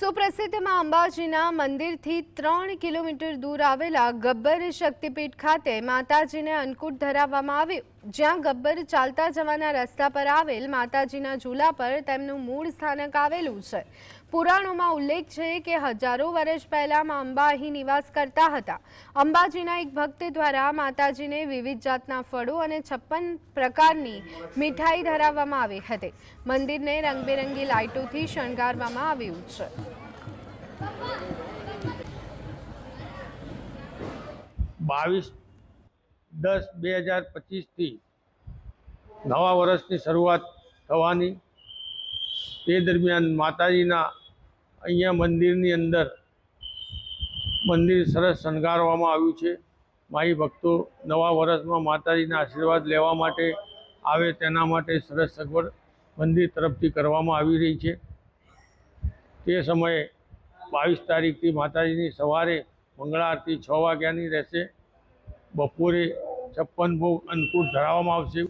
સુપ્રસિદ્ધ માં અંબાજીના મંદિરથી 3 કિલોમીટર દૂર આવેલા ગબ્બર શક્તિપીઠ ખાતે માતાજીને અન્નકૂટ ધરાવવામાં આવ્યું, જ્યાં ગબ્બર ચાલતા જવાના રસ્તા પર આવેલ માતાજીના ઝૂલા પર તેમનું મૂળ સ્થાનક આવેલું છે। પુરાણોમાં ઉલ્લેખ છે કે હજારો વર્ષ પહેલા માં અંબા અહીં નિવાસ કરતા હતા। અંબાજીના એક ભક્ત દ્વારા માતાજીને વિવિધ જાતના ફળો અને 56 પ્રકારની મીઠાઈ ધરાવવામાં આવી હતી। મંદિરને રંગબેરંગી લાઇટોથી શણગારવામાં આવ્યું છે। 22-10-2025 થી નવા વર્ષની શરૂઆત થવાની તે દરમિયાન માતાજીના અહીંયા મંદિરની અંદર મંદિર સરસ શણગારવામાં આવ્યું છે। માઈ ભક્તો નવા વર્ષમાં માતાજીના આશીર્વાદ લેવા માટે આવે તેના માટે સરસ સગવડ મંદિર તરફથી કરવામાં આવી રહી છે। તે સમયે 22 તારીખથી માતાજીની સવારે મંગળા આરતી 6 વાગ્યાની રહેશે। બપોરે 56 ભોગ અન્નકૂટ ધરાવવામાં આવશે।